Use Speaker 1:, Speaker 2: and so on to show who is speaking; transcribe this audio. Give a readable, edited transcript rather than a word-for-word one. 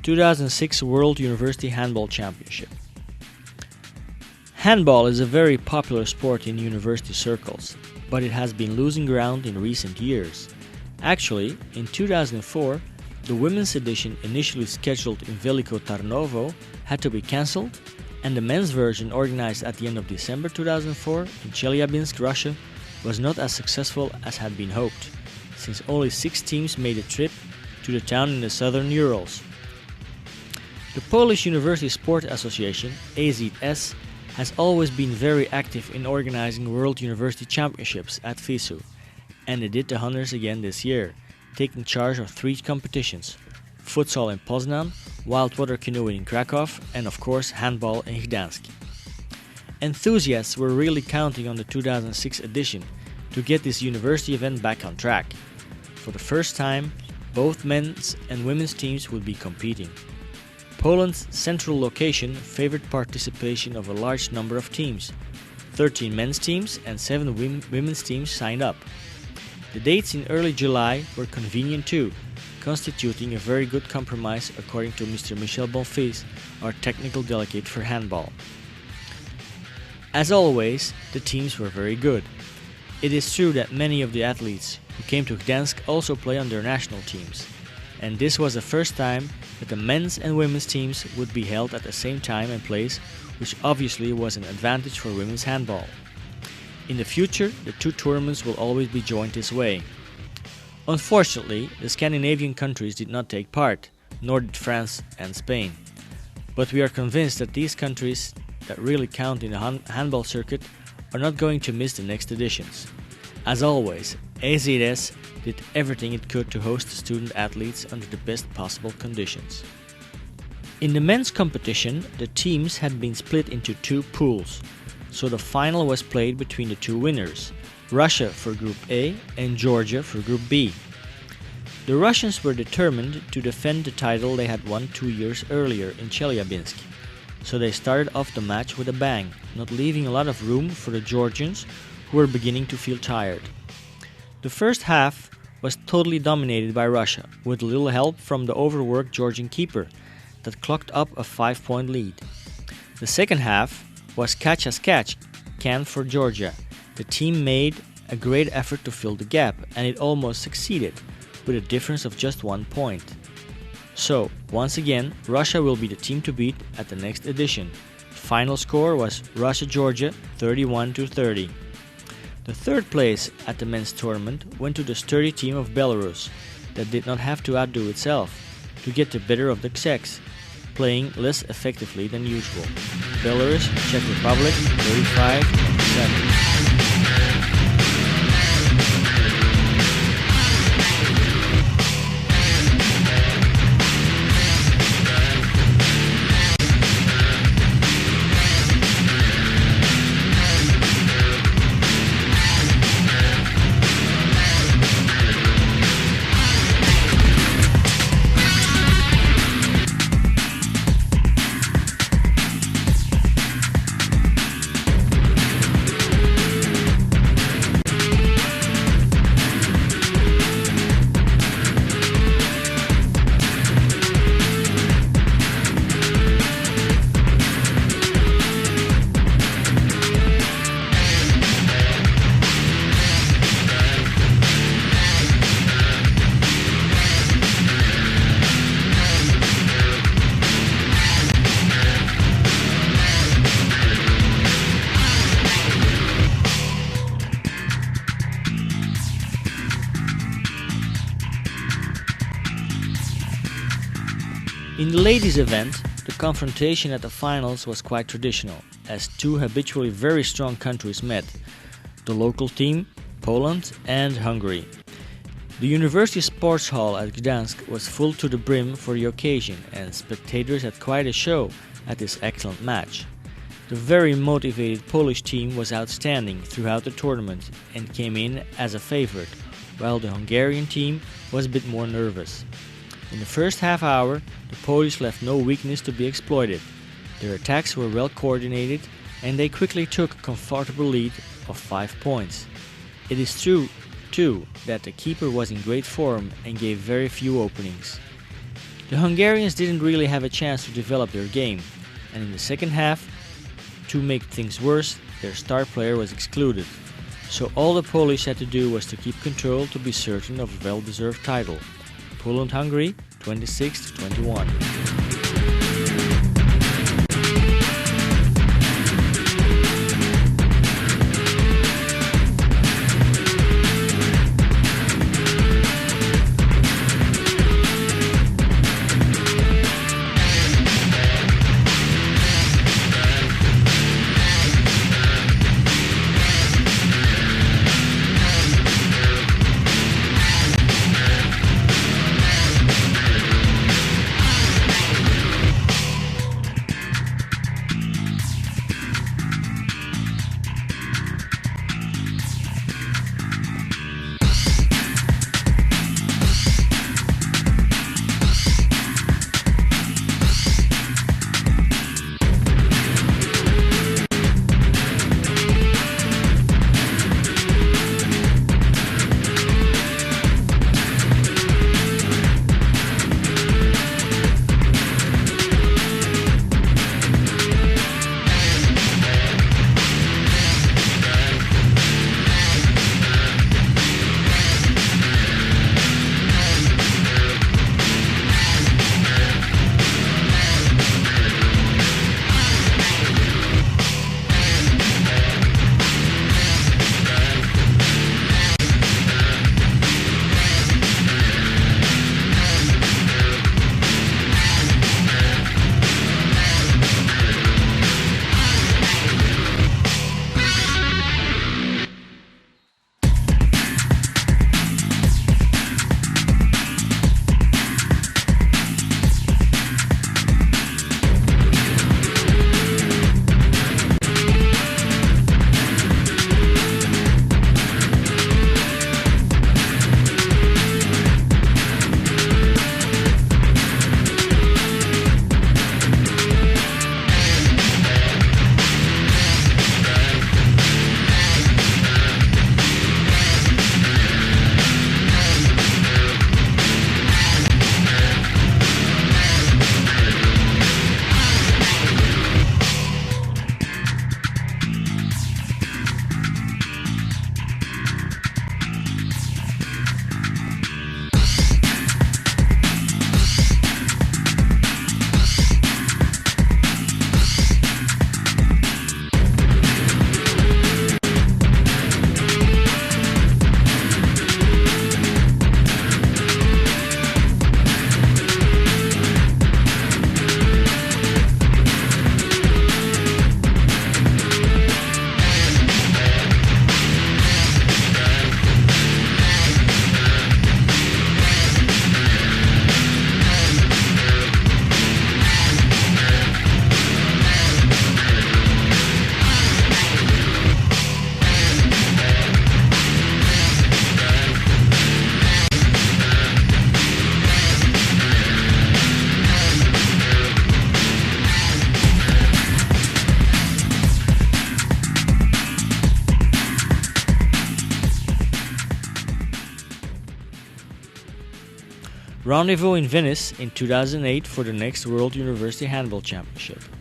Speaker 1: 2006 World University Handball Championship. Handball is a very popular sport in university circles, but it has been losing ground in recent years. Actually, in 2004, the women's edition initially scheduled in Veliko Tarnovo had to be cancelled, and the men's version organized at the end of December 2004 in Chelyabinsk, Russia, was not as successful as had been hoped, since only 6 teams made a trip to the town in the southern Urals. The Polish University Sport Association, AZS, has always been very active in organizing World University Championships at FISU, and they did the honors again this year, taking charge of 3 competitions: futsal in Poznan, wildwater canoeing in Krakow, and of course handball in Gdansk. Enthusiasts were really counting on the 2006 edition to get this university event back on track. For the first time, both men's and women's teams would be competing. Poland's central location favored participation of a large number of teams. 13 men's teams and 7 women's teams signed up. The dates in early July were convenient too, constituting a very good compromise according to Mr. Michel Bonfils, our technical delegate for handball. As always, the teams were very good. It is true that many of the athletes who came to Gdansk also play on their national teams, and this was the first time that the men's and women's teams would be held at the same time and place, which obviously was an advantage for women's handball. In the future, the 2 tournaments will always be joined this way. Unfortunately, the Scandinavian countries did not take part, nor did France and Spain. But we are convinced that these countries that really count in the handball circuit are not going to miss the next editions. As always, AZS did everything it could to host the student athletes under the best possible conditions. In the men's competition, the teams had been split into 2 pools, so the final was played between the 2 winners, Russia for Group A and Georgia for Group B. The Russians were determined to defend the title they had won 2 years earlier in Chelyabinsk, so they started off the match with a bang, not leaving a lot of room for the Georgians, who were beginning to feel tired. The first half was totally dominated by Russia, with little help from the overworked Georgian keeper that clocked up a 5-point lead. The second half was catch as catch can for Georgia. The team made a great effort to fill the gap, and it almost succeeded, with a difference of just 1 point. So, once again, Russia will be the team to beat at the next edition. Final score was Russia-Georgia 31-30. The third place at the men's tournament went to the sturdy team of Belarus that did not have to outdo itself to get the better of the Czechs, playing less effectively than usual. Belarus, Czech Republic 35-7. In the ladies' event, the confrontation at the finals was quite traditional, as 2 habitually very strong countries met, the local team, Poland and Hungary. The University Sports Hall at Gdansk was full to the brim for the occasion, and spectators had quite a show at this excellent match. The very motivated Polish team was outstanding throughout the tournament and came in as a favorite, while the Hungarian team was a bit more nervous. In the first half hour, the Polish left no weakness to be exploited. Their attacks were well coordinated, and they quickly took a comfortable lead of 5 points. It is true, too, that the keeper was in great form and gave very few openings. The Hungarians didn't really have a chance to develop their game, and in the second half, to make things worse, their star player was excluded. So all the Polish had to do was to keep control to be certain of a well-deserved title. Poland-Hungary, 26-21. Rendezvous in Venice in 2008 for the next World University Handball Championship.